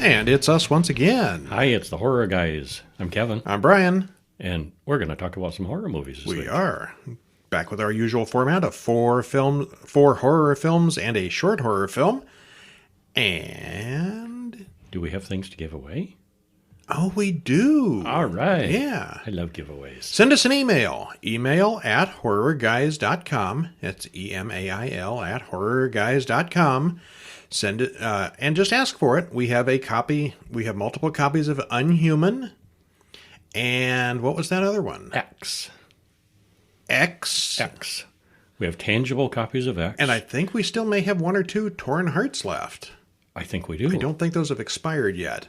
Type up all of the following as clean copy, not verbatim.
And it's us once again. Hi, it's the Horror Guys. I'm Kevin. I'm Brian. And we're going to talk about some horror movies this week. We are. Back with our usual format of four horror films and a short horror film. And... do we have things to give away? Oh, we do. All right. Yeah. I love giveaways. Send us an email. Email at horrorguys.com. That's email at horrorguys.com. Send it, and just ask for it. We have a copy. We have multiple copies of Unhuman. And what was that other one? X. X. We have tangible copies of X. And I think we still may have one or two Torn Hearts left. I think we do. I don't think those have expired yet.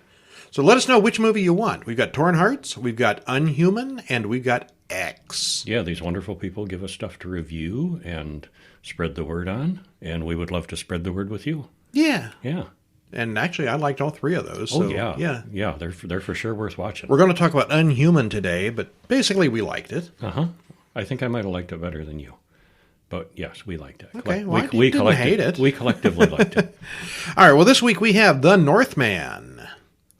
So let us know which movie you want. We've got Torn Hearts, we've got Unhuman, and we've got X. Yeah, these wonderful people give us stuff to review and spread the word on. And we would love to spread the word with you. Yeah. Yeah. And actually, I liked all three of those. Oh, so, yeah. Yeah, they're for sure worth watching. We're going to talk about Unhuman today, but basically we liked it. Uh-huh. I think I might have liked it better than you. But yes, we liked it. Okay, well, we didn't hate it. We collectively liked it. All right, well, this week we have The Northman.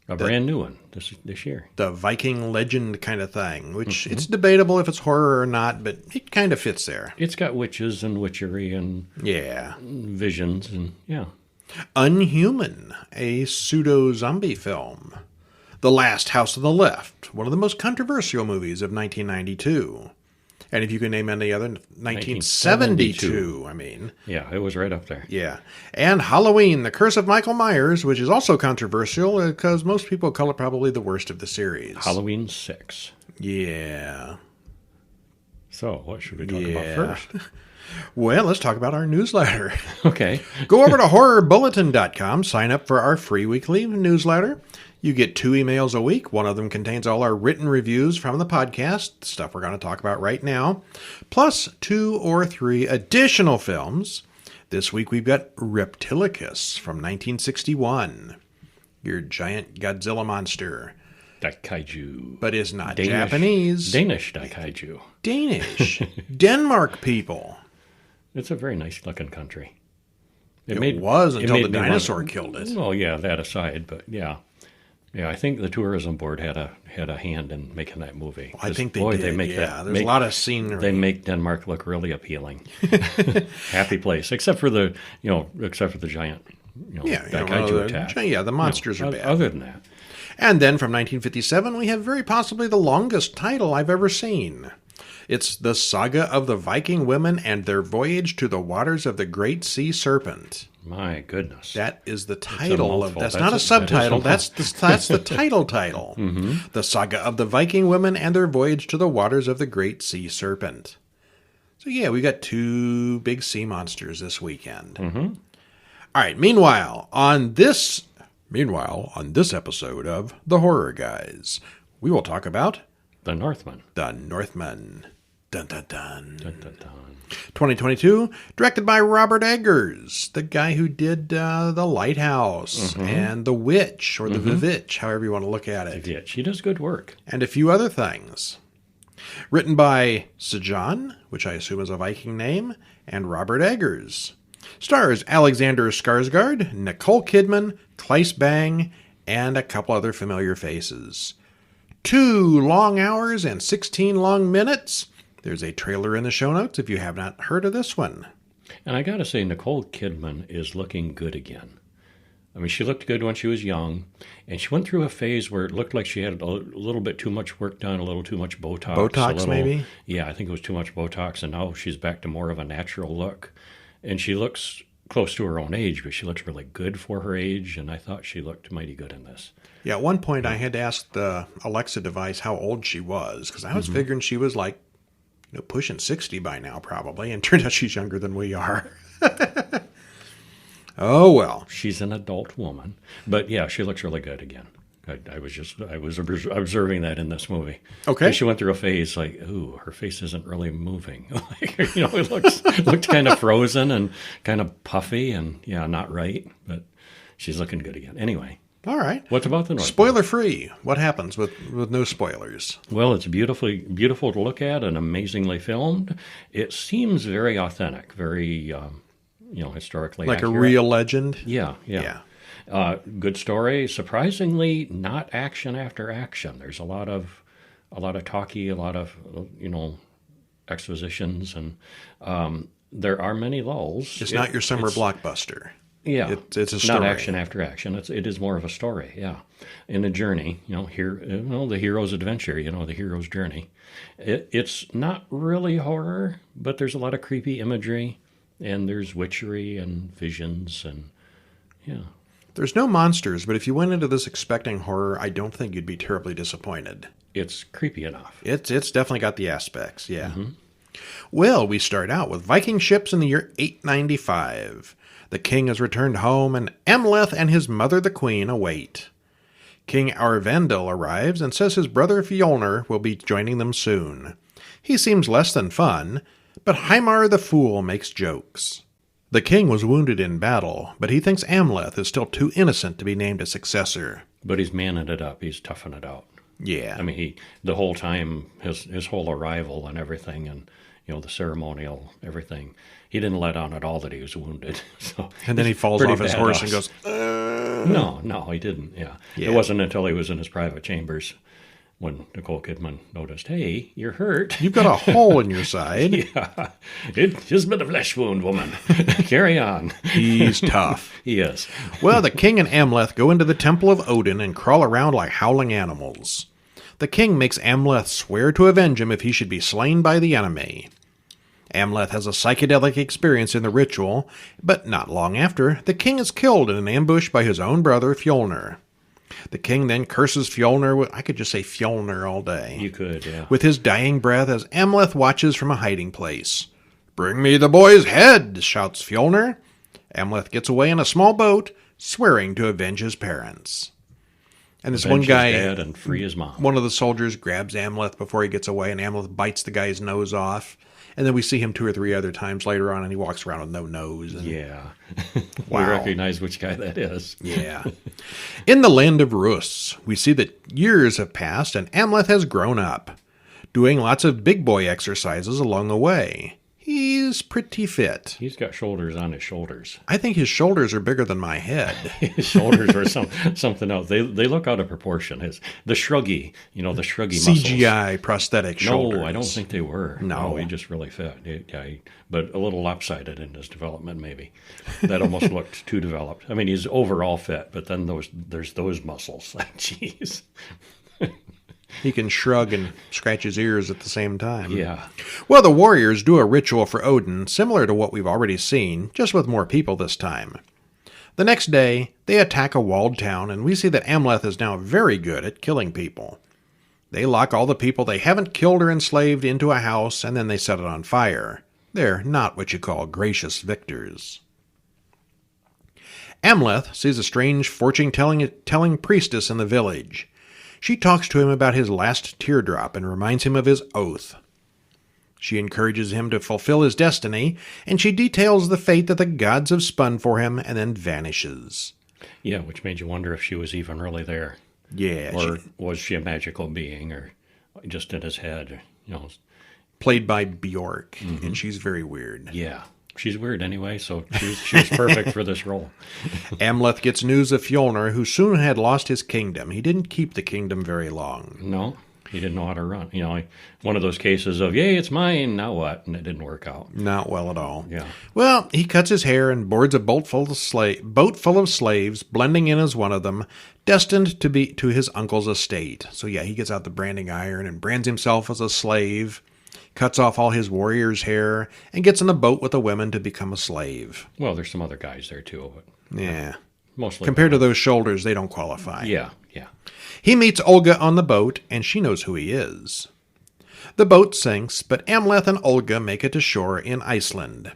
A brand new one this year. The Viking legend kind of thing, which it's debatable if it's horror or not, but it kind of fits there. It's got witches and witchery and visions and Unhuman, a pseudo-zombie film. The Last House on the Left, one of the most controversial movies of 1992. And if you can name any other, 1972, I mean. Yeah, it was right up there. Yeah. And Halloween, The Curse of Michael Myers, which is also controversial because most people call it probably the worst of the series. Halloween 6. Yeah. So, what should we talk about first? Well, let's talk about our newsletter. Okay. Go over to horrorbulletin.com, sign up for our free weekly newsletter. You get 2 emails a week. One of them contains all our written reviews from the podcast, stuff we're going to talk about right now, plus 2 or 3 additional films. This week we've got Reptilicus from 1961, your giant Godzilla monster. Daikaiju. But is not Japanese. Danish Daikaiju. Danish. Denmark people. It's a very nice looking country. It was until the dinosaur killed it. Well, yeah, that aside, but yeah. Yeah, I think the tourism board had a hand in making that movie. I think they did. There's a lot of scenery. They make Denmark look really appealing. Happy place, except for the giant, Daikaiju attack. Yeah, the monsters are bad. Other than that. And then from 1957, we have very possibly the longest title I've ever seen. It's The Saga of the Viking Women and Their Voyage to the Waters of the Great Sea Serpent. My goodness. That is the title. That's not a subtitle. That's the title. Mm-hmm. The Saga of the Viking Women and Their Voyage to the Waters of the Great Sea Serpent. So yeah, we got 2 big sea monsters this weekend. Mm-hmm. All right, meanwhile, on this episode of The Horror Guys, we will talk about The Northman. The Northman. Dun, dun, dun. Dun, dun, dun. 2022, directed by Robert Eggers, the guy who did The Lighthouse and The Witch, or The Vivitch, however you want to look at it. Vivitch. He does good work. And a few other things. Written by Sagan, which I assume is a Viking name, and Robert Eggers. Stars Alexander Skarsgård, Nicole Kidman, Claes Bang, and a couple other familiar faces. 2 long hours and 16 long minutes. There's a trailer in the show notes if you have not heard of this one. And I got to say, Nicole Kidman is looking good again. I mean, she looked good when she was young, and she went through a phase where it looked like she had a little bit too much work done, a little too much Botox. Botox, maybe? Yeah, I think it was too much Botox, and now she's back to more of a natural look. And she looks close to her own age, but she looks really good for her age, and I thought she looked mighty good in this. Yeah, at one point I had to ask the Alexa device how old she was, because I was figuring she was like, pushing 60 by now probably, and turned out she's younger than we are. Oh, well. She's an adult woman. But yeah, she looks really good again. I was observing that in this movie. Okay. And she went through a phase like, ooh, her face isn't really moving. It looked kind of frozen and kind of puffy and, not right. But she's looking good again. Anyway. All right. What about the Northman? Spoiler free. What happens with no spoilers? Well, it's beautiful to look at and amazingly filmed. It seems very authentic, very historically like accurate. A real legend. Yeah. Good story. Surprisingly, not action after action. There's a lot of talky, a lot of expositions, and there are many lulls. It's not your summer blockbuster. Yeah, it's a story. Not action after action. It is more of a story. Yeah, in a journey. The hero's adventure. The hero's journey. It's not really horror, but there's a lot of creepy imagery, and there's witchery and visions, and yeah. There's no monsters, but if you went into this expecting horror, I don't think you'd be terribly disappointed. It's creepy enough. It's definitely got the aspects. Yeah. Mm-hmm. Well, we start out with Viking ships in the year 895. The king has returned home, and Amleth and his mother the queen await. King Arvandil arrives and says his brother Fjolnir will be joining them soon. He seems less than fun, but Heimar the fool makes jokes. The king was wounded in battle, but he thinks Amleth is still too innocent to be named a successor. But he's manning it up. He's toughing it out. Yeah. I mean, the whole time, his whole arrival and everything, and the ceremonial, everything, he didn't let on at all that he was wounded. So and then he falls off his horse and goes, No, he didn't. Yeah. It wasn't until he was in his private chambers when Nicole Kidman noticed, hey, you're hurt. You've got a hole in your side. Yeah. It's just been a flesh wound, woman. Carry on. He's tough. He is. Well, the king and Amleth go into the temple of Odin and crawl around like howling animals. The king makes Amleth swear to avenge him if he should be slain by the enemy. Amleth has a psychedelic experience in the ritual, but not long after, the king is killed in an ambush by his own brother Fjolnir. The king then curses Fjolnir, I could just say Fjolnir all day. You could, yeah. With his dying breath as Amleth watches from a hiding place. "Bring me the boy's head," shouts Fjolnir. Amleth gets away in a small boat, swearing to avenge his parents. And this one guy, his dad and free his mom. One of the soldiers grabs Amleth before he gets away, and Amleth bites the guy's nose off. And then we see him 2 or 3 other times later on, and he walks around with no nose. And, yeah. Wow. We recognize which guy that is. Yeah. In the land of Rus, we see that years have passed, and Amleth has grown up, doing lots of big boy exercises along the way. He's pretty fit. He's got shoulders on his shoulders. I think his shoulders are bigger than my head. His shoulders are something else. They look out of proportion. The shruggy muscles. CGI prosthetic shoulders. No, I don't think they were. No, he just really fit. But a little lopsided in his development, maybe. That almost looked too developed. I mean, he's overall fit, but then there's those muscles. Like, jeez. He can shrug and scratch his ears at the same time. Yeah. Well, the warriors do a ritual for Odin, similar to what we've already seen, just with more people this time. The next day, they attack a walled town, and we see that Amleth is now very good at killing people. They lock all the people they haven't killed or enslaved into a house, and then they set it on fire. They're not what you call gracious victors. Amleth sees a strange fortune-telling priestess in the village. She talks to him about his last teardrop and reminds him of his oath. She encourages him to fulfill his destiny, and she details the fate that the gods have spun for him and then vanishes. Yeah, which made you wonder if she was even really there. Yeah. Or was she a magical being, or just in his head? Played by Bjork, and she's very weird. Yeah. She's weird anyway, so she was perfect for this role. Amleth gets news of Fjolnir, who soon had lost his kingdom. He didn't keep the kingdom very long. No, he didn't know how to run. One of those cases of, yay, it's mine, now what? And it didn't work out. Not well at all. Yeah. Well, he cuts his hair and boards a boat full of slaves, blending in as one of them, destined to be to his uncle's estate. So yeah, he gets out the branding iron and brands himself as a slave, cuts off all his warrior's hair, and gets in the boat with the women to become a slave. Well, there's some other guys there, too. But yeah. Mostly. Compared to those shoulders, they don't qualify. Yeah. He meets Olga on the boat, and she knows who he is. The boat sinks, but Amleth and Olga make it to shore in Iceland.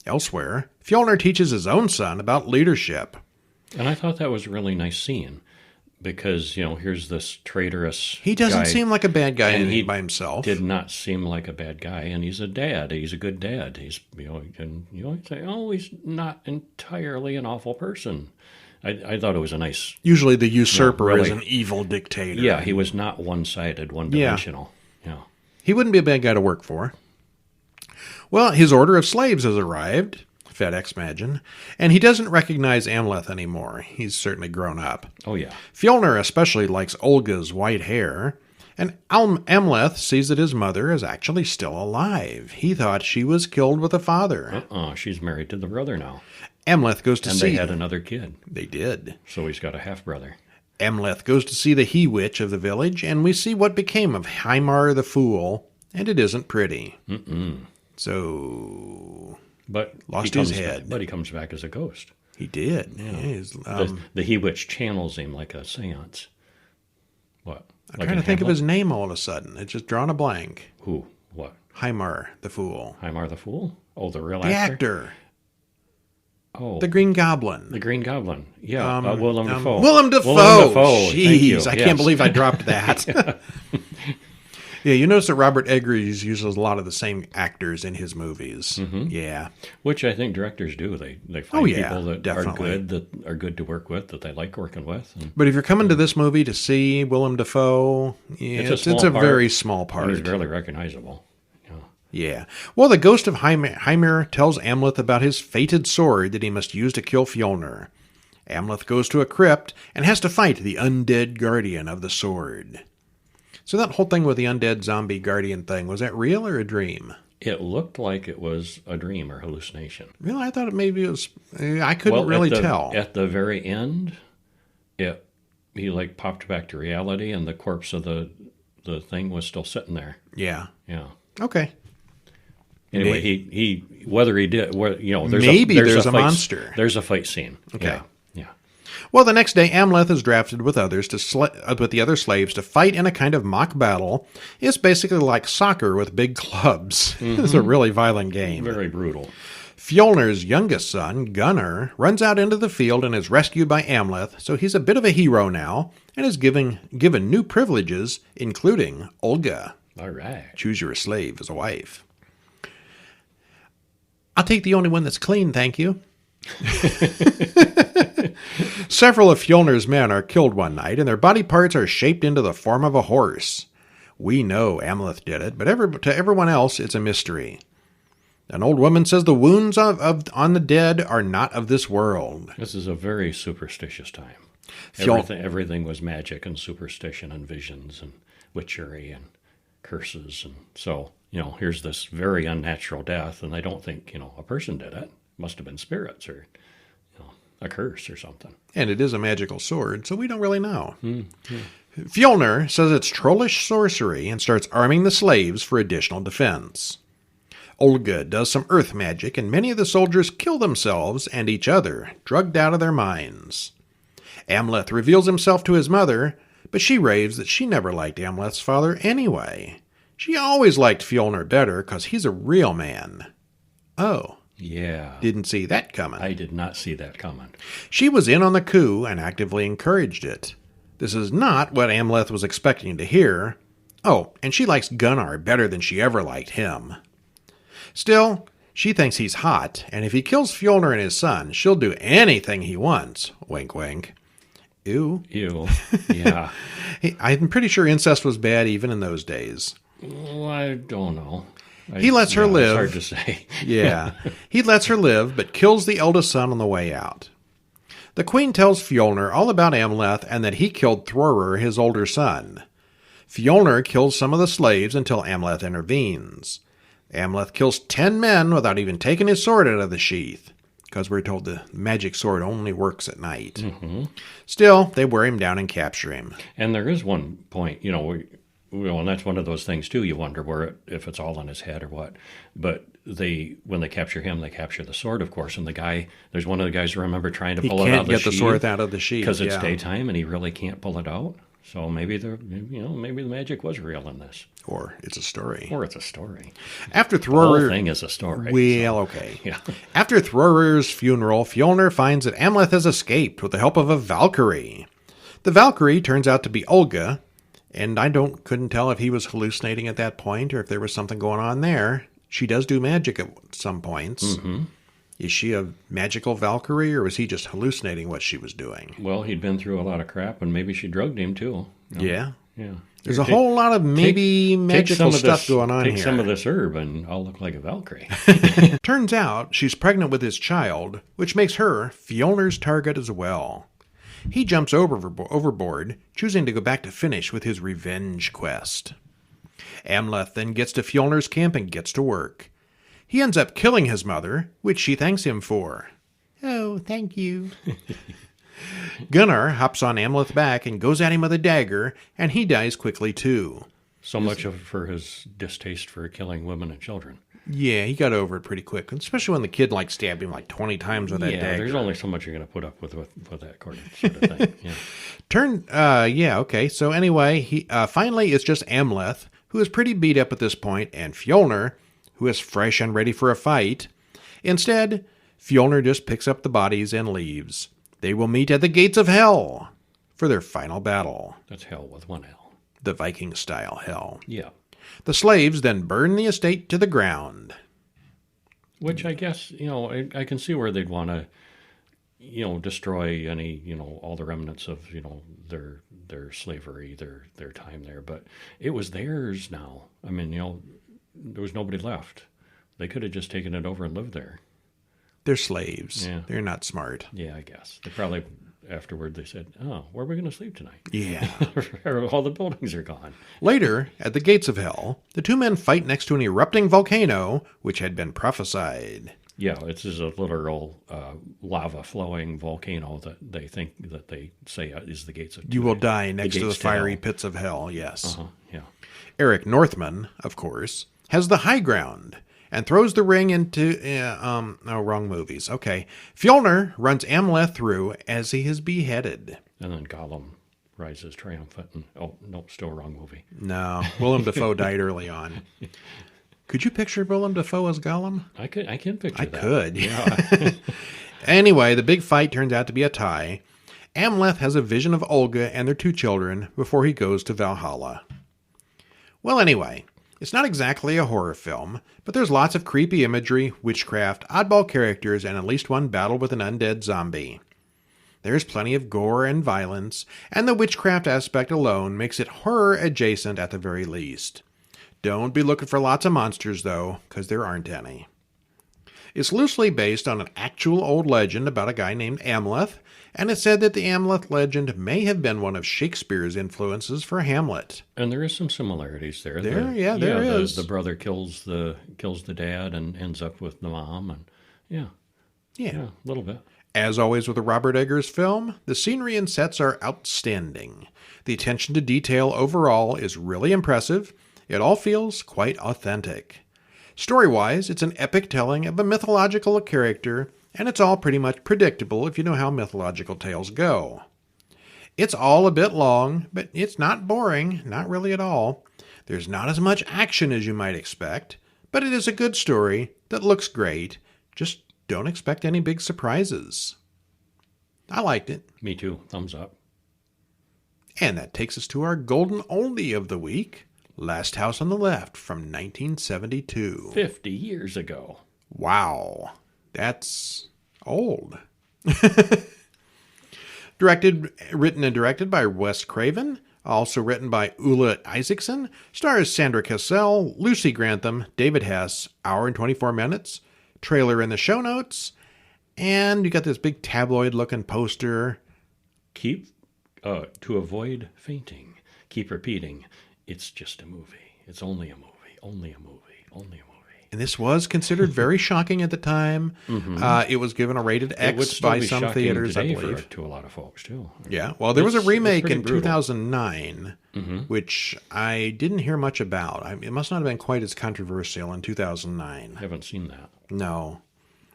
Elsewhere, Fjolnir teaches his own son about leadership. And I thought that was a really nice scene. Because, here's this traitorous He doesn't guy, seem like a bad guy and he by himself. Did not seem like a bad guy, and he's a dad. He's a good dad. He's, and you say, oh, he's not entirely an awful person. I thought it was a nice... Usually the usurper really, is an evil dictator. Yeah, he was not one-sided, one-dimensional. Yeah. He wouldn't be a bad guy to work for. Well, his order of slaves has arrived. FedEx Magin, and he doesn't recognize Amleth anymore. He's certainly grown up. Oh, yeah. Fjolnir especially likes Olga's white hair, and Amleth sees that his mother is actually still alive. He thought she was killed with a father. She's married to the brother now. Amleth goes to see... And they had another kid. They did. So he's got a half-brother. Amleth goes to see the he-witch of the village, and we see what became of Hymar the Fool, and it isn't pretty. So... But lost his head. But he comes back as a ghost. He did. Yeah. The he-witch channels him like a seance. What? I'm trying to think of his name all of a sudden. It's just drawn a blank. Who? What? Hymar the Fool. Hymar the Fool? Oh, the real actor? The actor. Oh. The Green Goblin. The Green Goblin. Yeah. Willem Dafoe. Willem Dafoe. Jeez, I can't believe I dropped that. Yeah, you notice that Robert Eggers uses a lot of the same actors in his movies. Yeah. Which I think directors do. They find people that definitely are good to work with, that they like working with. But if you're coming to this movie to see Willem Dafoe, it's a very small part. And he's barely recognizable. Yeah. Well, the ghost of Hymir tells Amleth about his fated sword that he must use to kill Fjolnir. Amleth goes to a crypt and has to fight the undead guardian of the sword. So that whole thing with the undead zombie guardian thing, was that real or a dream? It looked like it was a dream or hallucination. Really? I thought maybe it was... I couldn't really tell. At the very end, he like popped back to reality, and the corpse of the thing was still sitting there. Yeah. Yeah. Okay. Anyway, he whether he did, there's a monster. There's a fight scene. Okay. Yeah. Well, the next day, Amleth is drafted with others with the other slaves to fight in a kind of mock battle. It's basically like soccer with big clubs. It's a really violent game. Very brutal. Fjolnir's youngest son, Gunnar, runs out into the field and is rescued by Amleth, so he's a bit of a hero now and is given new privileges, including Olga. All right. Choose your slave as a wife. I'll take the only one that's clean, thank you. Several of Fjolnir's men are killed one night, and their body parts are shaped into the form of a horse. We know Amleth did it, but to everyone else, it's a mystery. An old woman says the wounds on the dead are not of this world. This is a very superstitious time. Everything was magic and superstition and visions and witchery and curses. And so, here's this very unnatural death, and they don't think, a person did it. Must have been spirits or, a curse or something. And it is a magical sword, so we don't really know. Fjolnir says it's trollish sorcery and starts arming the slaves for additional defense. Olga does some earth magic, and many of the soldiers kill themselves and each other, drugged out of their minds. Amleth reveals himself to his mother, but she raves that she never liked Amleth's father anyway. She always liked Fjolnir better because he's a real man. Oh. Yeah. Didn't see that coming. I did not see that coming. She was in on the coup and actively encouraged it. This is not what Amleth was expecting to hear. Oh, and she likes Gunnar better than she ever liked him. Still, she thinks he's hot, and if he kills Fjolnir and his son, she'll do anything he wants. Wink, wink. Ew. Ew. Yeah. I'm pretty sure incest was bad even in those days. Well, I don't know. He lets her live. It's hard to say. Yeah. He lets her live, but kills the eldest son on the way out. The queen tells Fjolnir all about Amleth and that he killed Throrur, his older son. Fjolnir kills some of the slaves until Amleth intervenes. Amleth kills 10 men without even taking his sword out of the sheath, because we're told the magic sword only works at night. Still, they wear him down and capture him. And there is one point, and that's one of those things, too. You wonder if it's all in his head or what. But when they capture him, they capture the sword, of course. And there's one of the guys, remember, trying to pull it out of the sheath. He can't get the sword out of the sheath. Because it's daytime and he really can't pull it out. So maybe the magic was real in this. Or it's a story. After Throrur... The whole thing is a story. Well, okay. Yeah. After Throrur's funeral, Fjolnir finds that Amleth has escaped with the help of a Valkyrie. The Valkyrie turns out to be Olga, and I couldn't tell if he was hallucinating at that point or if there was something going on there. She does do magic at some points. Is she a magical Valkyrie, or was he just hallucinating what she was doing? Well, he'd been through a lot of crap, and maybe she drugged him, too. Yeah. Yeah. There's a whole lot of magical stuff going on here. Take some of this herb and I'll look like a Valkyrie. Turns out she's pregnant with his child, which makes her Fjolnir's target as well. He jumps overboard, choosing to go back to finish with his revenge quest. Amleth then gets to Fjolnir's camp and gets to work. He ends up killing his mother, which she thanks him for. Oh, thank you. Gunnar hops on Amleth's back and goes at him with a dagger, and he dies quickly too. So much for his distaste for killing women and children. Yeah, he got over it pretty quick, especially when the kid stabbed him 20 times with that dagger. There's only so much you're going to put up with that sort of thing. Yeah. Okay. So anyway, he finally it's just Amleth, who is pretty beat up at this point, and Fjolnir, who is fresh and ready for a fight. Instead, Fjolnir just picks up the bodies and leaves. They will meet at the gates of hell for their final battle. That's hell with one L. The Viking-style hell. Yeah. The slaves then burn the estate to the ground. Which I guess, I can see where they'd want to, destroy any, all the remnants of, their slavery, their time there. But it was theirs now. I mean, there was nobody left. They could have just taken it over and lived there. They're slaves. Yeah. They're not smart. Yeah, I guess. They probably, afterward, they said, oh, where are we going to sleep tonight? Yeah. All the buildings are gone. Later, at the gates of hell, the two men fight next to an erupting volcano, which had been prophesied. Yeah, it's just a literal lava-flowing volcano that they say is the gates of... You will die next to the fiery pits of hell, yes. Yeah. Eric Northman, of course, has the high ground and throws the ring into... wrong movies. Okay. Fjolnir runs Amleth through as he is beheaded. And then Gollum rises triumphant and... Oh, no, still wrong movie. No, Willem Dafoe died early on. Could you picture Willem Dafoe as Gollum? I can picture that. I could. Yeah. Anyway, the big fight turns out to be a tie. Amleth has a vision of Olga and their two children before he goes to Valhalla. Well, anyway, it's not exactly a horror film, but there's lots of creepy imagery, witchcraft, oddball characters, and at least one battle with an undead zombie. There's plenty of gore and violence, and the witchcraft aspect alone makes it horror adjacent at the very least. Don't be looking for lots of monsters, though, because there aren't any. It's loosely based on an actual old legend about a guy named Amleth, and it's said that the Amleth legend may have been one of Shakespeare's influences for Hamlet. And there is some similarities there. There is. The brother kills the dad and ends up with the mom, and yeah, a little bit. As always with a Robert Eggers film, the scenery and sets are outstanding. The attention to detail overall is really impressive. It all feels quite authentic. Story-wise, it's an epic telling of a mythological character, and it's all pretty much predictable if you know how mythological tales go. It's all a bit long, but it's not boring, not really at all. There's not as much action as you might expect, but it is a good story that looks great. Just don't expect any big surprises. I liked it. Me too. Thumbs up. And that takes us to our golden oldie of the week. Last House on the Left from 1972. 50 years ago. Wow. That's old. Written and directed by Wes Craven. Also written by Ulla Isaacson. Stars Sandra Cassell, Lucy Grantham, David Hess. Hour and 24 minutes. Trailer in the show notes. And you got this big tabloid-looking poster. To avoid fainting, keep repeating, it's just a movie. It's only a movie. Only a movie. Only a movie. And this was considered very shocking at the time. Mm-hmm. It was given a rated X by some theaters, I believe. To a lot of folks, too. Yeah. Well, there was a remake in 2009, which I didn't hear much about. It must not have been quite as controversial in 2009. I haven't seen that. No.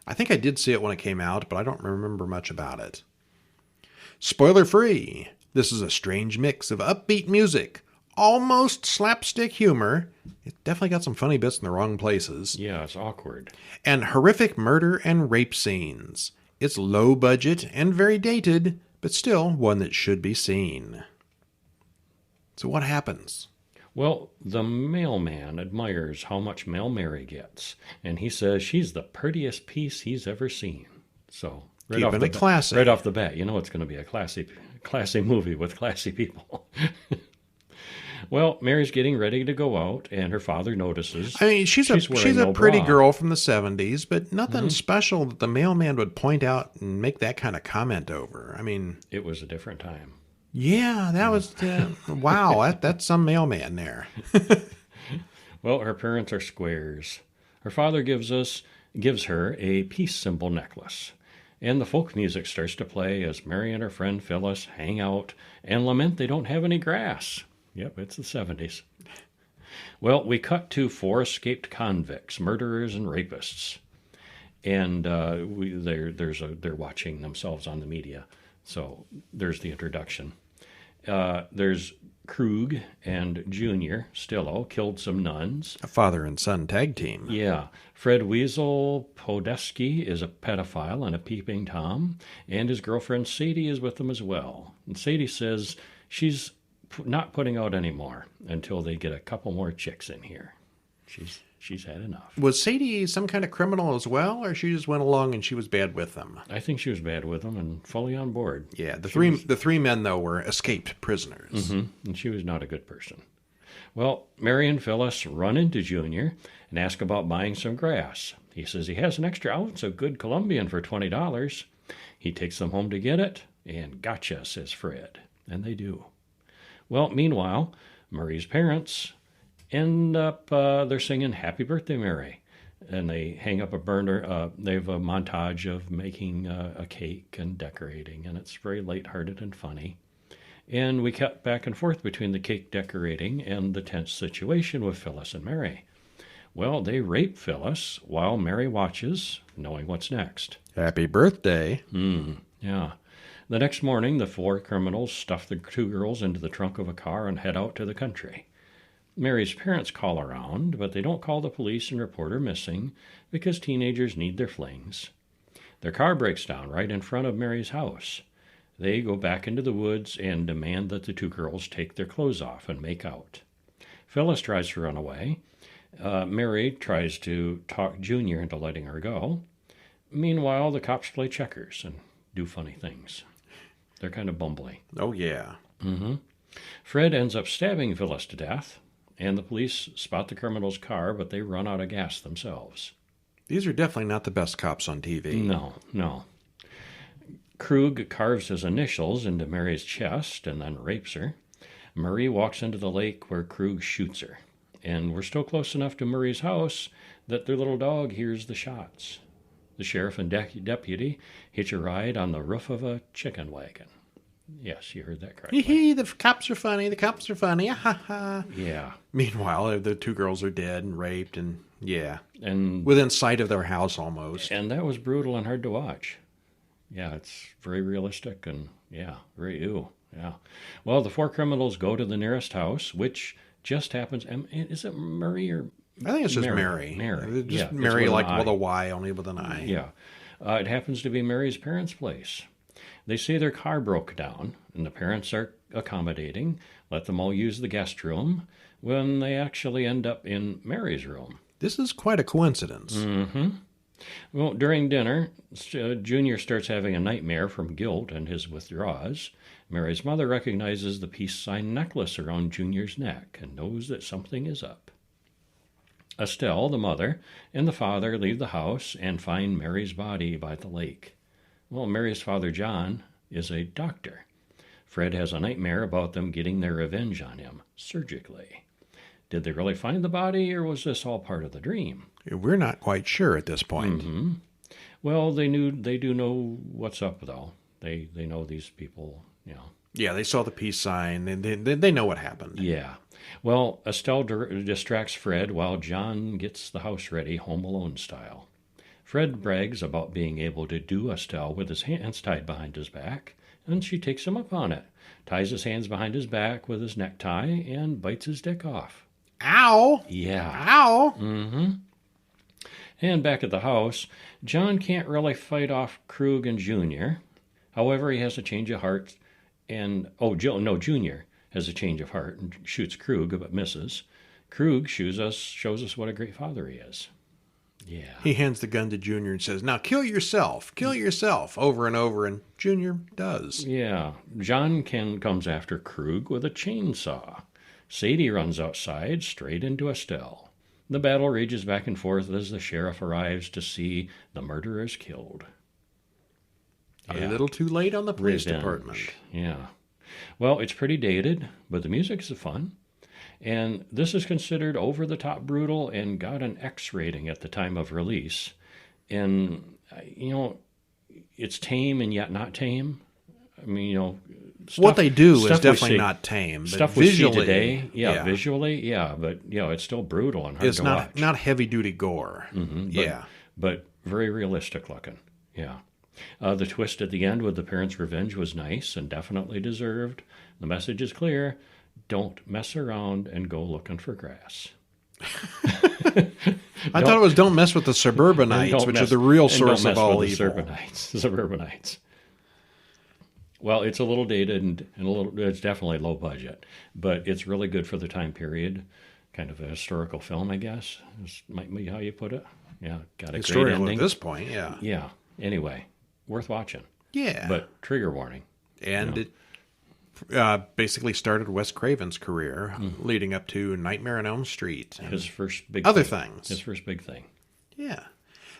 I think I did see it when it came out, but I don't remember much about it. Spoiler free. This is a strange mix of upbeat music, almost slapstick humor. It definitely got some funny bits in the wrong places. Yeah, it's awkward. And horrific murder and rape scenes. It's low budget and very dated, but still one that should be seen. So what happens? Well, the mailman admires how much mail Mary gets, and he says she's the prettiest piece he's ever seen. So, right off the bat, you know it's going to be a classy movie with classy people. Well, Mary's getting ready to go out, and her father notices. I mean, she's wearing a no pretty bra. girl from the 70s, but nothing special that the mailman would point out and make that kind of comment over. I mean, It was a different time. yeah, that was wow. That's some mailman there. Well, her parents are squares. Her father gives her a peace symbol necklace. And the folk music starts to play as Mary and her friend Phyllis hang out and lament they don't have any grass. Yep, it's the 70s. Well, we cut to 4 escaped convicts, murderers and rapists. And they're watching themselves on the media. So there's the introduction. There's Krug and Junior Stillo killed some nuns. A father and son tag team. Yeah. Fred Weasel Podesky is a pedophile and a peeping Tom, and his girlfriend Sadie is with them as well. And Sadie says she's not putting out any more until they get a couple more chicks in here. She's had enough. Was Sadie some kind of criminal as well, or she just went along and she was bad with them? I think she was bad with them and fully on board. Yeah, the three men though were escaped prisoners. And she was not a good person. Well, Mary and Phyllis run into Junior and ask about buying some grass. He says he has an extra ounce of good Colombian for $20. He takes them home to get it, and gotcha, says Fred. And they do. Well, meanwhile, Murray's parents end up, they're singing Happy Birthday, Mary. And they hang up a burner. They have a montage of making a cake and decorating, and it's very lighthearted and funny. And we cut back and forth between the cake decorating and the tense situation with Phyllis and Mary. Well, they rape Phyllis while Mary watches, knowing what's next. Happy birthday. Yeah. The next morning, the 4 criminals stuff the 2 girls into the trunk of a car and head out to the country. Mary's parents call around, but they don't call the police and report her missing because teenagers need their flings. Their car breaks down right in front of Mary's house. They go back into the woods and demand that the 2 girls take their clothes off and make out. Phyllis tries to run away. Mary tries to talk Junior into letting her go. Meanwhile, the cops play checkers and do funny things. They're kind of bumbly. Oh, yeah. Fred ends up stabbing Phyllis to death, and the police spot the criminal's car, but they run out of gas themselves. These are definitely not the best cops on TV. No. Krug carves his initials into Mary's chest and then rapes her. Murray walks into the lake where Krug shoots her. And we're still close enough to Murray's house that their little dog hears the shots. The sheriff and deputy hitch a ride on the roof of a chicken wagon. Yes, you heard that correctly. Hee, the cops are funny. The cops are funny. Ha ha. Yeah. Meanwhile, the 2 girls are dead and raped, and yeah, And within sight of their house almost. and that was brutal and hard to watch. Yeah, it's very realistic and very ew. Yeah. Well, the 4 criminals go to the nearest house, which just happens. Is it Murray or I think it's just Mary. Mary. Just It's Mary, with like an with I. a Y, only with an I. Yeah. It happens to be Mary's parents' place. They say their car broke down, and the parents are accommodating, let them all use the guest room, when they actually end up in Mary's room. This is quite a coincidence. Well, during dinner, Junior starts having a nightmare from guilt and his withdrawals. Mary's mother recognizes the peace sign necklace around Junior's neck and knows that something is up. Estelle, the mother, and the father leave the house and find Mary's body by the lake. Well, Mary's father, John, is a doctor. Fred has a nightmare about them getting their revenge on him, surgically. Did they really find the body, or was this all part of the dream? We're not quite sure at this point. Well, they do know what's up, though. They know these people, Yeah, they saw the peace sign. They know what happened. Yeah. Well, Estelle distracts Fred while John gets the house ready, Home Alone style. Fred brags about being able to do Estelle with his hands tied behind his back, and she takes him up on it, ties his hands behind his back with his necktie, and bites his dick off. Ow! Yeah. Ow! And back at the house, John can't really fight off Krug and Junior. However, he has a change of heart, and Junior has a change of heart and shoots Krug but misses. Krug shows us what a great father he is. Yeah. He hands the gun to Junior and says, "Now kill yourself, over and over, and Junior does. Yeah. John comes after Krug with a chainsaw. Sadie runs outside, straight into Estelle. The battle rages back and forth as the sheriff arrives to see the murderers killed. A little too late on the police department. Yeah. Well, it's pretty dated, but the music is fun. And this is considered over-the-top brutal and got an X rating at the time of release. And, it's tame and yet not tame. I mean, what they do is definitely not tame. But stuff visually, we see today, visually, but, it's still brutal and hard to watch. It's not heavy-duty gore. Mm-hmm, but very realistic looking, yeah. The twist at the end with the parents' revenge was nice and definitely deserved. The message is clear. Don't mess around and go looking for grass. I thought it was don't mess with the suburbanites, which are the real source of all evil. Suburbanites. Well, it's a little dated and it's definitely low budget, but it's really good for the time period. Kind of a historical film, I guess. This might be how you put it. Yeah, got a great ending. At this point, yeah. Yeah. Anyway, worth watching. Yeah. But trigger warning. And it basically started Wes Craven's career, leading up to Nightmare on Elm Street. His first big things. His first big thing. Yeah.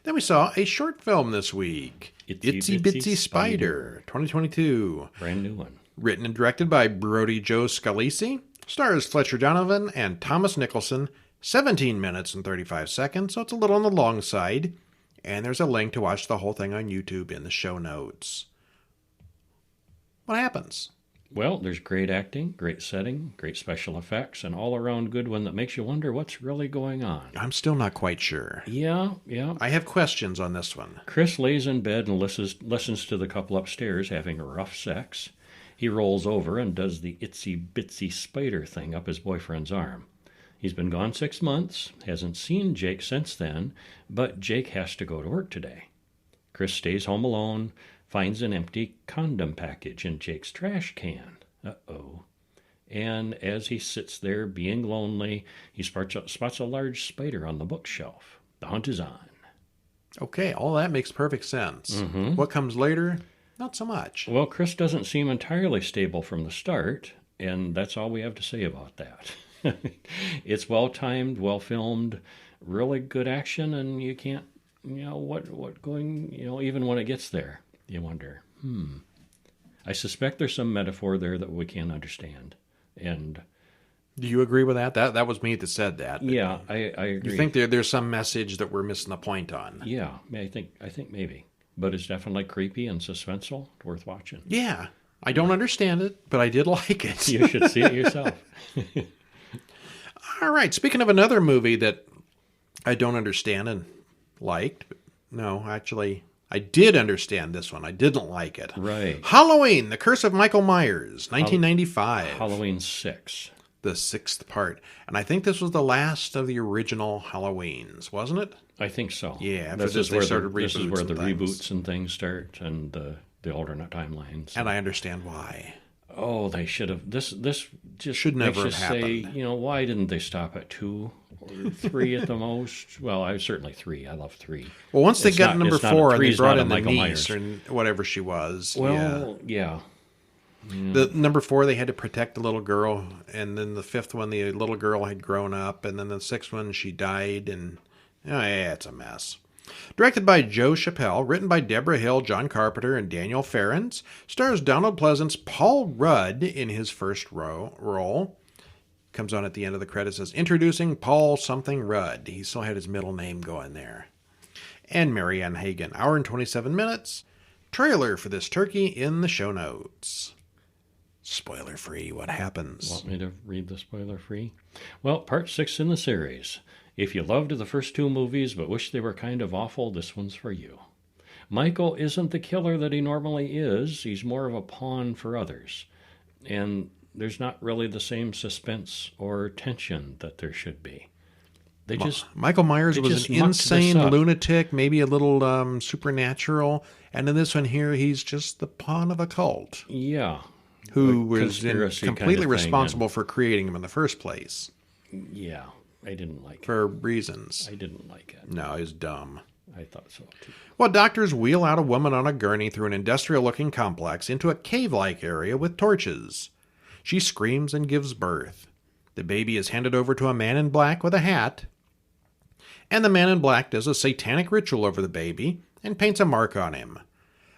Then we saw a short film this week, Itsy Bitsy Spider, 2022. Brand new one. Written and directed by Brody Joe Scalisi. Stars Fletcher Donovan and Thomas Nicholson. 17 minutes and 35 seconds, so it's a little on the long side. And there's a link to watch the whole thing on YouTube in the show notes. What happens? Well, there's great acting, great setting, great special effects, an all-around good one that makes you wonder what's really going on. I'm still not quite sure. Yeah. I have questions on this one. Chris lays in bed and listens to the couple upstairs having rough sex. He rolls over and does the itsy-bitsy spider thing up his boyfriend's arm. He's been gone 6 months, hasn't seen Jake since then, but Jake has to go to work today. Chris stays home alone, finds an empty condom package in Jake's trash can. Uh-oh. And as he sits there being lonely, he spots a large spider on the bookshelf. The hunt is on. Okay, all that makes perfect sense. Mm-hmm. What comes later? Not so much. Well, Chris doesn't seem entirely stable from the start, and that's all we have to say about that. It's well-timed, well-filmed, really good action, and you can't, what going, even when it gets there, you wonder, I suspect there's some metaphor there that we can't understand. And do you agree with that? That was me that said that. Yeah, I agree. You think there's some message that we're missing the point on? Yeah, I think maybe. But it's definitely creepy and suspenseful, worth watching. Yeah, I don't understand it, but I did like it. You should see it yourself. All right, speaking of another movie that I don't understand and liked, no, actually, I did understand this one. I didn't like it. Right. Halloween, The Curse of Michael Myers, 1995. Halloween 6. The 6th part. And I think this was the last of the original Halloweens, wasn't it? I think so. Yeah, this is where the things. Reboots and things start and the alternate timelines. And I understand why. Oh, they should have. This just should never have say, happened. Why didn't they stop at 2 or 3 at the most? Well, I certainly 3. I love 3. Well, once they got number 4 and they brought in the Michael niece Myers. or whatever she was. Well, yeah. The number 4, they had to protect the little girl, and then the 5th one, the little girl had grown up, and then the 6th one, she died, and it's a mess. Directed by Joe Chappelle, written by Deborah Hill, John Carpenter, and Daniel Ferrens, stars Donald Pleasance, Paul Rudd in his first role. Comes on at the end of the credits as introducing Paul something Rudd. He still had his middle name going there. And Mary Ann Hagen, hour and 27 minutes. Trailer for this turkey in the show notes. Spoiler free, what happens? Want me to read the spoiler free? Well, part 6 in the series. If you loved the first 2 movies but wish they were kind of awful, this one's for you. Michael isn't the killer that he normally is. He's more of a pawn for others. And there's not really the same suspense or tension that there should be. Michael Myers was an insane lunatic, maybe a little supernatural. And in this one here, he's just the pawn of a cult. Yeah. Who was completely responsible for creating him in the first place. Yeah. I didn't like it. For reasons. I didn't like it. No, it was dumb. I thought so, too. Well, doctors wheel out a woman on a gurney through an industrial-looking complex into a cave-like area with torches. She screams and gives birth. The baby is handed over to a man in black with a hat, and the man in black does a satanic ritual over the baby and paints a mark on him.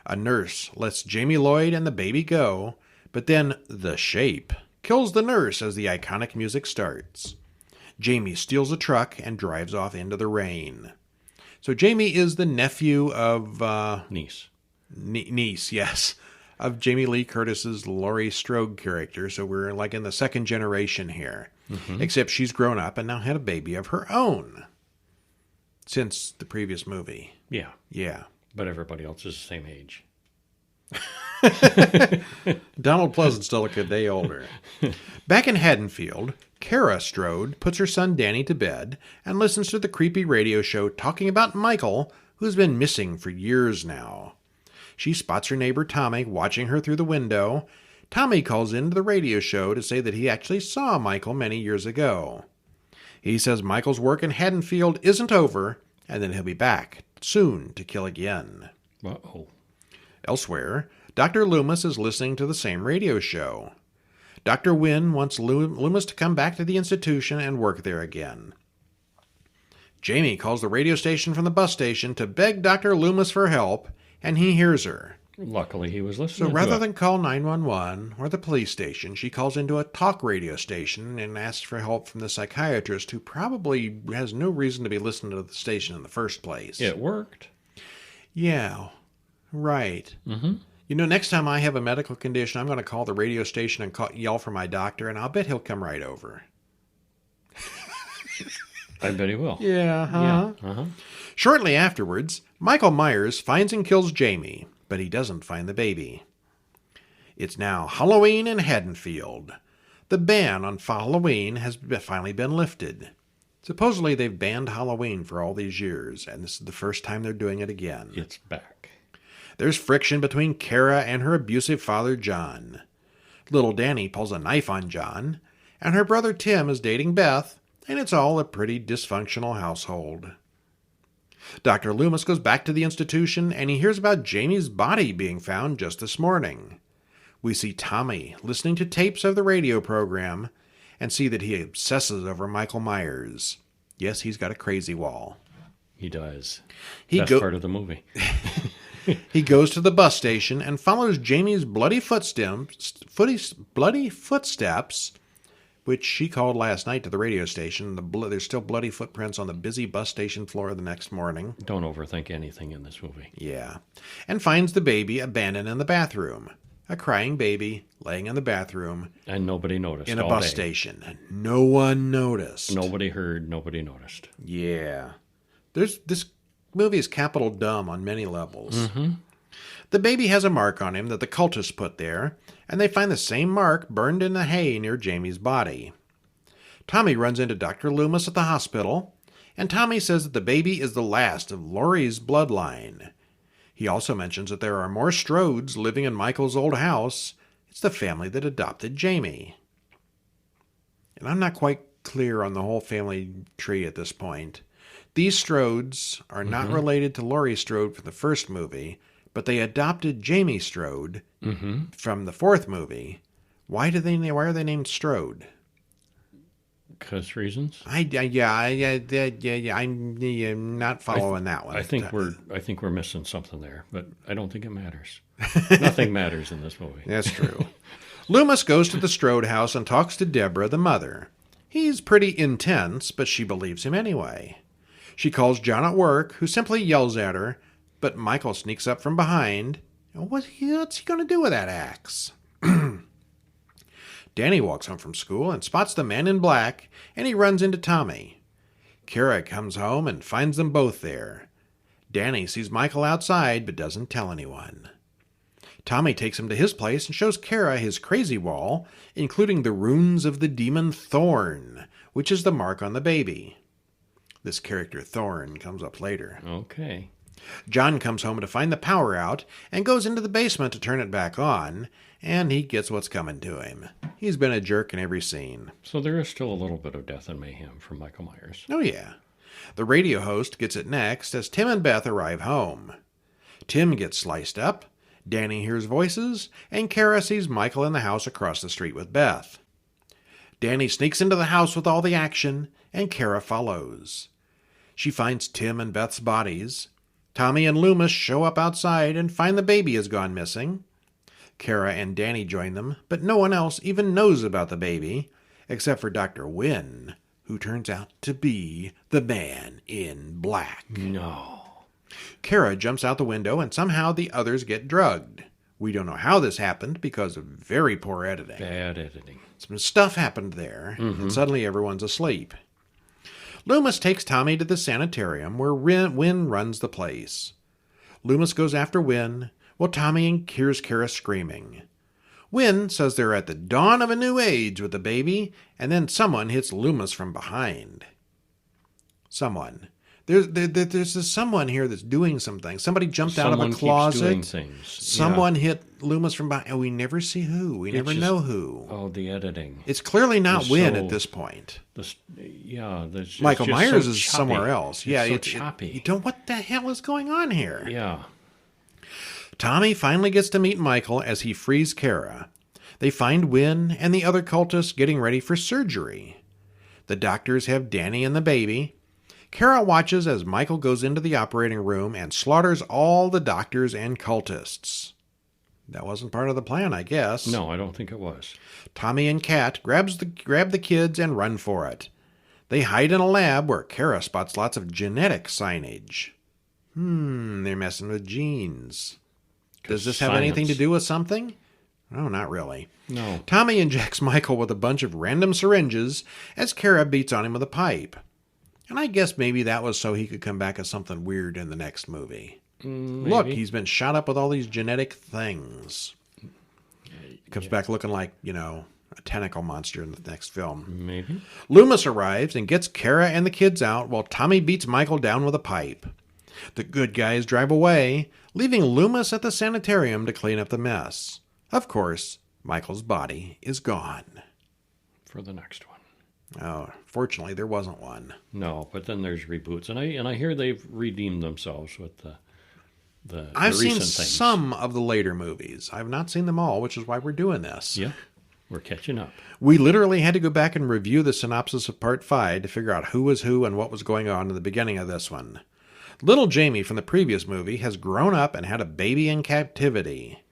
A nurse lets Jamie Lloyd and the baby go, but then the Shape kills the nurse as the iconic music starts. Jamie steals a truck and drives off into the rain. So Jamie is the nephew of... Niece. Niece, yes. Of Jamie Lee Curtis's Laurie Strode character. So we're like in the second generation here. Mm-hmm. Except she's grown up and now had a baby of her own. Since the previous movie. Yeah. Yeah. But everybody else is the same age. Donald Pleasant's still like a day older. Back in Haddonfield, Kara Strode puts her son Danny to bed and listens to the creepy radio show talking about Michael, who's been missing for years now. She spots her neighbor Tommy watching her through the window. Tommy calls into the radio show to say that he actually saw Michael many years ago. He says Michael's work in Haddonfield isn't over, and that he'll be back soon to kill again. Uh-oh. Elsewhere, Dr. Loomis is listening to the same radio show. Dr. Wynne wants Loomis to come back to the institution and work there again. Jamie calls the radio station from the bus station to beg Dr. Loomis for help, and he hears her. Luckily, he was listening. So rather than call 911 or the police station, she calls into a talk radio station and asks for help from the psychiatrist, who probably has no reason to be listening to the station in the first place. It worked. Yeah, right. Mm-hmm. You know, next time I have a medical condition, I'm going to call the radio station and yell for my doctor, and I'll bet he'll come right over. I bet he will. Yeah, huh? Yeah. Uh-huh. Shortly afterwards, Michael Myers finds and kills Jamie, but he doesn't find the baby. It's now Halloween in Haddonfield. The ban on Halloween has finally been lifted. Supposedly they've banned Halloween for all these years, and this is the first time they're doing it again. It's back. There's friction between Kara and her abusive father, John. Little Danny pulls a knife on John, and her brother Tim is dating Beth, and it's all a pretty dysfunctional household. Dr. Loomis goes back to the institution, and he hears about Jamie's body being found just this morning. We see Tommy listening to tapes of the radio program and see that he obsesses over Michael Myers. Yes, he's got a crazy wall. He does. That's part of the movie. He goes to the bus station and follows Jamie's bloody footsteps, which she called last night to the radio station. There's still bloody footprints on the busy bus station floor the next morning. Don't overthink anything in this movie. Yeah. And finds the baby abandoned in the bathroom. A crying baby laying in the bathroom. And nobody noticed. In a bus station. No one noticed. Nobody heard, nobody noticed. Yeah. This movie is capital dumb on many levels. Mm-hmm. The baby has a mark on him that the cultists put there, and they find the same mark burned in the hay near Jamie's body. Tommy runs into Dr. Loomis at the hospital, and Tommy says that the baby is the last of Laurie's bloodline. He also mentions that there are more Strodes living in Michael's old house. It's the family that adopted Jamie. And I'm not quite clear on the whole family tree at this point. These Strodes are not related to Laurie Strode from the first movie, but they adopted Jamie Strode from the fourth movie. Why are they named Strode? Because reasons. I'm not following that one. I think we're missing something there, but I don't think it matters. Nothing matters in this movie. That's true. Loomis goes to the Strode house and talks to Deborah, the mother. He's pretty intense, but she believes him anyway. She calls John at work, who simply yells at her, but Michael sneaks up from behind. What's he going to do with that axe? Danny walks home from school and spots the man in black, and he runs into Tommy. Kara comes home and finds them both there. Danny sees Michael outside, but doesn't tell anyone. Tommy takes him to his place and shows Kara his crazy wall, including the runes of the demon Thorn, which is the mark on the baby. This character Thorn comes up later. Okay. John comes home to find the power out and goes into the basement to turn it back on, and he gets what's coming to him. He's been a jerk in every scene. So there is still a little bit of death and mayhem from Michael Myers. Oh, yeah. The radio host gets it next as Tim and Beth arrive home. Tim gets sliced up, Danny hears voices, and Kara sees Michael in the house across the street with Beth. Danny sneaks into the house with all the action, and Kara follows. She finds Tim and Beth's bodies. Tommy and Loomis show up outside and find the baby has gone missing. Kara and Danny join them, but no one else even knows about the baby, except for Dr. Wynn, who turns out to be the Man in Black. No. Kara jumps out the window and somehow the others get drugged. We don't know how this happened because of very poor editing. Bad editing. Some stuff happened there, and suddenly everyone's asleep. Loomis takes Tommy to the sanitarium where Wynn runs the place. Loomis goes after Wynn, while Tommy hears Kara screaming. Wynn says they're at the dawn of a new age with the baby, and then someone hits Loomis from behind. Someone. There's this someone here that's doing something. Somebody jumped out of a closet. Someone keeps doing things. Someone hit Loomis from behind. And we never see who. We never know who. Oh, the editing. It's clearly not Wynn at this point. Michael Myers is somewhere else. It's choppy. You don't. What the hell is going on here? Yeah. Tommy finally gets to meet Michael as he frees Kara. They find Wynn and the other cultists getting ready for surgery. The doctors have Danny and the baby. Kara watches as Michael goes into the operating room and slaughters all the doctors and cultists. That wasn't part of the plan, I guess. No, I don't think it was. Tommy and Kat grab the kids and run for it. They hide in a lab where Kara spots lots of genetic signage. They're messing with genes. Does this have anything to do with something? No, not really. No. Tommy injects Michael with a bunch of random syringes as Kara beats on him with a pipe. And I guess maybe that was so he could come back as something weird in the next movie. Look, he's been shot up with all these genetic things. He comes back looking like, a tentacle monster in the next film. Maybe. Loomis arrives and gets Kara and the kids out while Tommy beats Michael down with a pipe. The good guys drive away, leaving Loomis at the sanitarium to clean up the mess. Of course, Michael's body is gone. For the next one. Oh, fortunately, there wasn't one. No, but then there's reboots, and I hear they've redeemed themselves with the I've seen recent things. Some of the later movies. I've not seen them all, which is why we're doing this. Yeah, we're catching up. We literally had to go back and review the synopsis of Part 5 to figure out who was who and what was going on in the beginning of this one. Little Jamie from the previous movie has grown up and had a baby in captivity.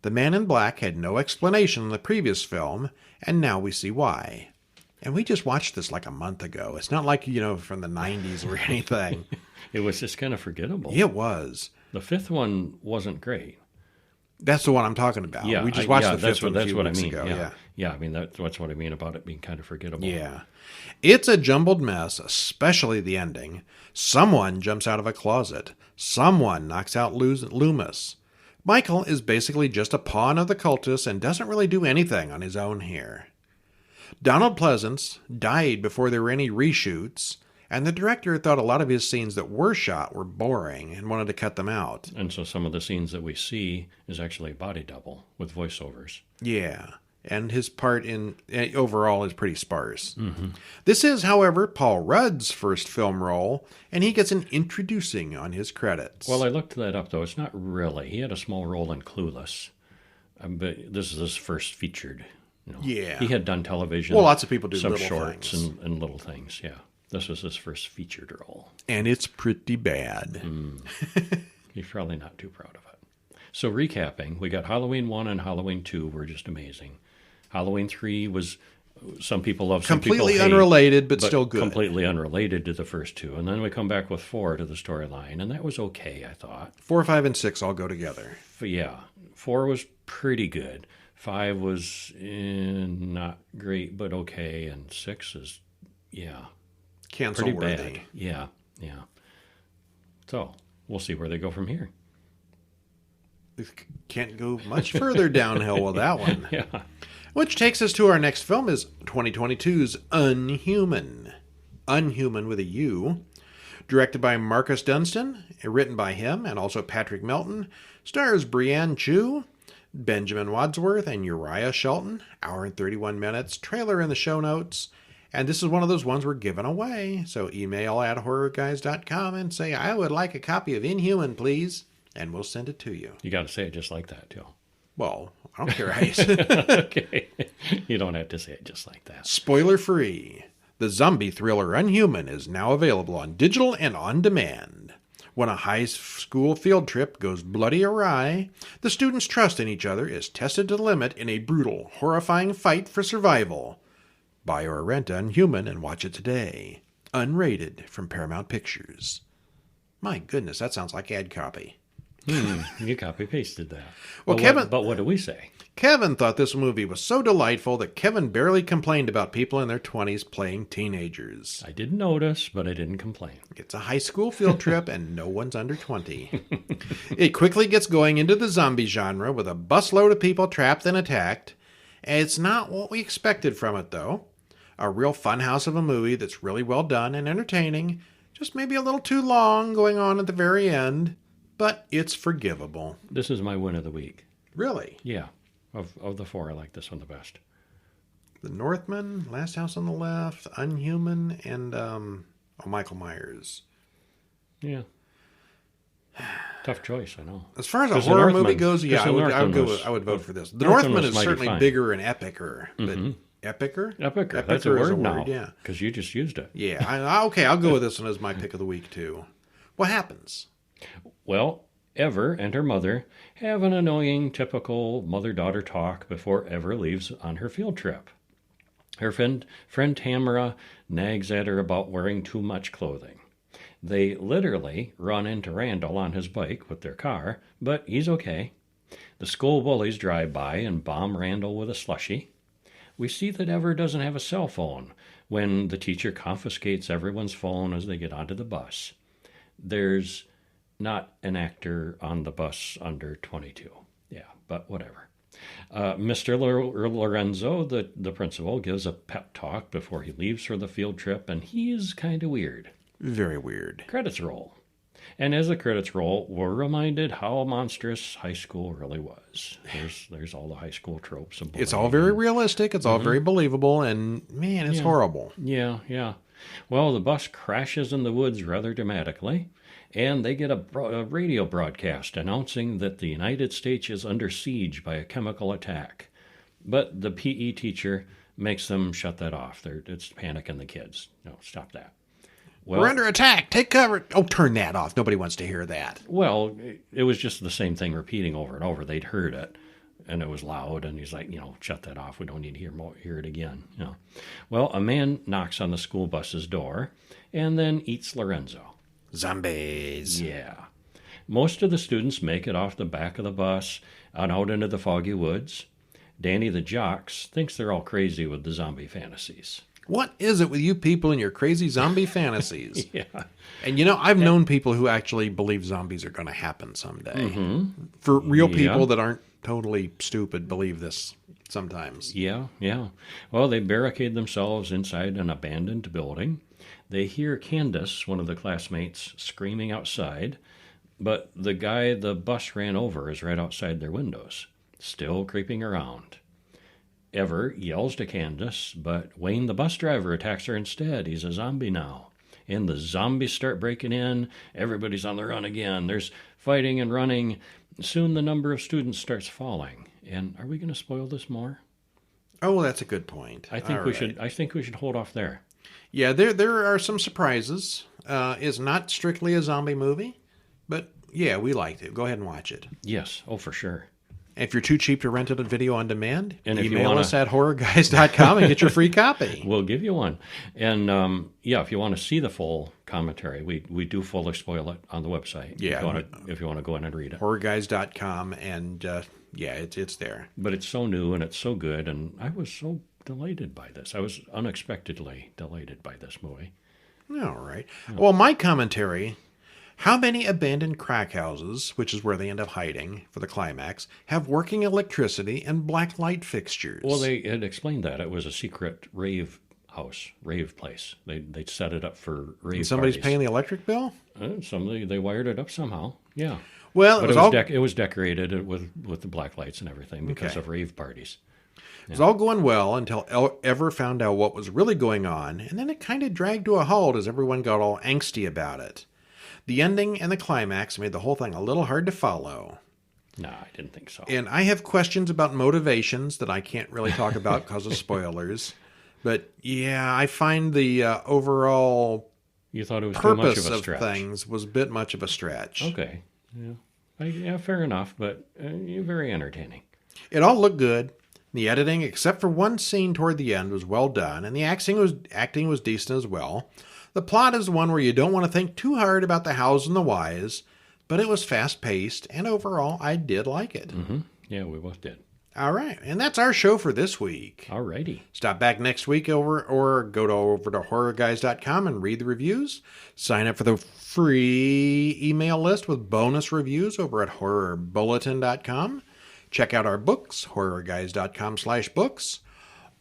The Man in Black had no explanation in the previous film, and now we see why. And we just watched this like a month ago. It's not like, from the 90s or anything. It was just kind of forgettable. It was. The fifth one wasn't great. That's the one I'm talking about. Yeah, we just watched the fifth one that's a few what weeks I mean. ago. Yeah, I mean, that's what I mean about it being kind of forgettable. Yeah. It's a jumbled mess, especially the ending. Someone jumps out of a closet. Someone knocks out Loomis. Michael is basically just a pawn of the cultists and doesn't really do anything on his own here. Donald Pleasance died before there were any reshoots, and the director thought a lot of his scenes that were shot were boring and wanted to cut them out. And so some of the scenes that we see is actually a body double with voiceovers. Yeah, and his part in overall is pretty sparse. Mm-hmm. This is, however, Paul Rudd's first film role, and he gets an introducing on his credits. Well, I looked that up, though. It's not really. He had a small role in Clueless, but this is his first featured. Yeah. He had done television. Well, lots of people do some little shorts things. And little things, yeah. This was his first featured role. And it's pretty bad. He's probably not too proud of it. So recapping, we got Halloween 1 and Halloween 2 were just amazing. Halloween 3 was, some people love, some people completely hate, unrelated, but still good. Completely unrelated to the first two. And then we come back with 4 to the storyline, and that was okay, I thought. 4, 5, and 6 all go together. But yeah, 4 was pretty good. 5 was not great, but okay. And 6 is, Cancel pretty worthy. bad. Yeah. So we'll see where they go from here. Can't go much further downhill with that one. Yeah. Which takes us to our next film is 2022's Unhuman. Unhuman with a U. Directed by Marcus Dunstan, written by him and also Patrick Melton, stars Brianne Chu, Benjamin Wadsworth, and Uriah Shelton. Hour and 31 minutes. Trailer in the show notes. And this is one of those ones we're giving away. So email at horrorguys.com and say, I would like a copy of Inhuman, please. And we'll send it to you. You got to say it just like that, too. Well, I don't care how you say it. Okay. You don't have to say it just like that. Spoiler free. The zombie thriller Unhuman is now available on digital and on demand. When a high school field trip goes bloody awry, the students' trust in each other is tested to the limit in a brutal, horrifying fight for survival. Buy or rent Unhuman and watch it today. Unrated from Paramount Pictures. My goodness, that sounds like ad copy. You copy-pasted that. Well, But what do we say? Kevin thought this movie was so delightful that Kevin barely complained about people in their 20s playing teenagers. I didn't notice, but I didn't complain. It's a high school field trip and no one's under 20. It quickly gets going into the zombie genre with a busload of people trapped and attacked. And it's not what we expected from it, though. A real funhouse of a movie that's really well done and entertaining. Just maybe a little too long going on at the very end. But it's forgivable. This is my win of the week. Really? Yeah. Of the four, I like this one the best. The Northman, Last House on the Left, Unhuman, and Michael Myers. Yeah. Tough choice, I know. As far as a horror movie goes, yeah, I would vote for this. The Northman is certainly fine. Bigger and epicer, but epicer? Epicer. That's a word now. Yeah, because you just used it. Yeah. Okay, I'll go with this one as my pick of the week too. What happens? Well, Ever and her mother have an annoying, typical mother-daughter talk before Ever leaves on her field trip. Her friend Tamara nags at her about wearing too much clothing. They literally run into Randall on his bike with their car, but he's okay. The school bullies drive by and bomb Randall with a slushie. We see that Ever doesn't have a cell phone when the teacher confiscates everyone's phone as they get onto the bus. There's not an actor on the bus under 22. Yeah, but whatever. Mr. Lorenzo, the principal, gives a pep talk before he leaves for the field trip, and he's kind of weird. Very weird. Credits roll. And as the credits roll, we're reminded how monstrous high school really was. There's all the high school tropes. And it's all very realistic. It's all very believable, and man, it's horrible. Yeah. Well, the bus crashes in the woods rather dramatically, and they get a radio broadcast announcing that the United States is under siege by a chemical attack. But the PE teacher makes them shut that off. It's panicking the kids. No, stop that. Well, we're under attack. Take cover. Oh, turn that off. Nobody wants to hear that. Well, it was just the same thing repeating over and over. They'd heard it, and it was loud, and he's like, shut that off. We don't need to hear it again. Well, a man knocks on the school bus's door and then eats Lorenzo. Zombies. Yeah. Most of the students make it off the back of the bus and out into the foggy woods. Danny the Jocks thinks they're all crazy with the zombie fantasies. What is it with you people and your crazy zombie fantasies? Yeah. And I've known people who actually believe zombies are going to happen someday. Mm-hmm. For real people that aren't totally stupid believe this sometimes. Yeah. Well, they barricade themselves inside an abandoned building. They hear Candace, one of the classmates, screaming outside, but the guy the bus ran over is right outside their windows, still creeping around. Ever yells to Candace, but Wayne, the bus driver, attacks her instead. He's a zombie now. And the zombies start breaking in. Everybody's on the run again. There's fighting and running. Soon the number of students starts falling. And are we going to spoil this more? Oh, that's a good point. I think we should hold off there. Yeah, there are some surprises. It's not strictly a zombie movie, but yeah, we liked it. Go ahead and watch it. Yes, for sure. If you're too cheap to rent it on video on demand, and email us at horrorguys.com and get your free copy. We'll give you one. And if you want to see the full commentary, we do fully spoil it on the website. Yeah. If you want to go in and read it. Horrorguys.com, and it's there. But it's so new and it's so good, and I was so delighted by this. I was unexpectedly delighted by this movie. All right. Well, my commentary... How many abandoned crack houses, which is where they end up hiding for the climax, have working electricity and black light fixtures? Well, they had explained that. It was a secret rave place. They'd set it up for rave and somebody's parties. Paying the electric bill? They wired it up somehow, yeah. Well, but it was decorated with the black lights and everything because of rave parties. It was all going well until Ever found out what was really going on, and then it kind of dragged to a halt as everyone got all angsty about it. The ending and the climax made the whole thing a little hard to follow. No, I didn't think so. And I have questions about motivations that I can't really talk about because of spoilers. But yeah, I find the overall You thought it was too much purpose of a of stretch. things was a bit much of a stretch. Okay. Yeah. Yeah, fair enough, but you're very entertaining. It all looked good. The editing, except for one scene toward the end, was well done, and the acting was decent as well. The plot is one where you don't want to think too hard about the hows and the whys, but it was fast-paced, and overall, I did like it. Mm-hmm. Yeah, we both did. All right, and that's our show for this week. All righty. Stop back next week or go over to horrorguys.com and read the reviews. Sign up for the free email list with bonus reviews over at horrorbulletin.com. Check out our books, horrorguys.com/books,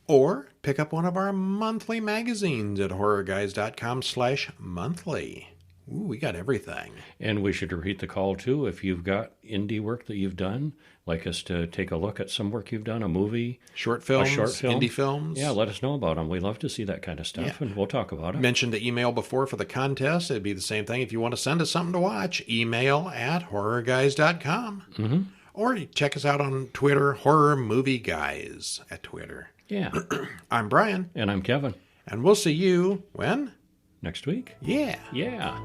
or pick up one of our monthly magazines at horrorguys.com/monthly. Ooh, we got everything. And we should repeat the call, too, if you've got indie work that you've done, like us to take a look at some work you've done, a movie, Short films, a short film. indie films. Yeah, let us know about them. We love to see that kind of stuff, and we'll talk about it. Mentioned the email before for the contest. It'd be the same thing. If you want to send us something to watch, email at horrorguys.com. Mm-hmm. Or check us out on Twitter, Horror Movie Guys at Twitter. Yeah. I'm Brian. And I'm Kevin. And we'll see you when? Next week? Yeah. Yeah.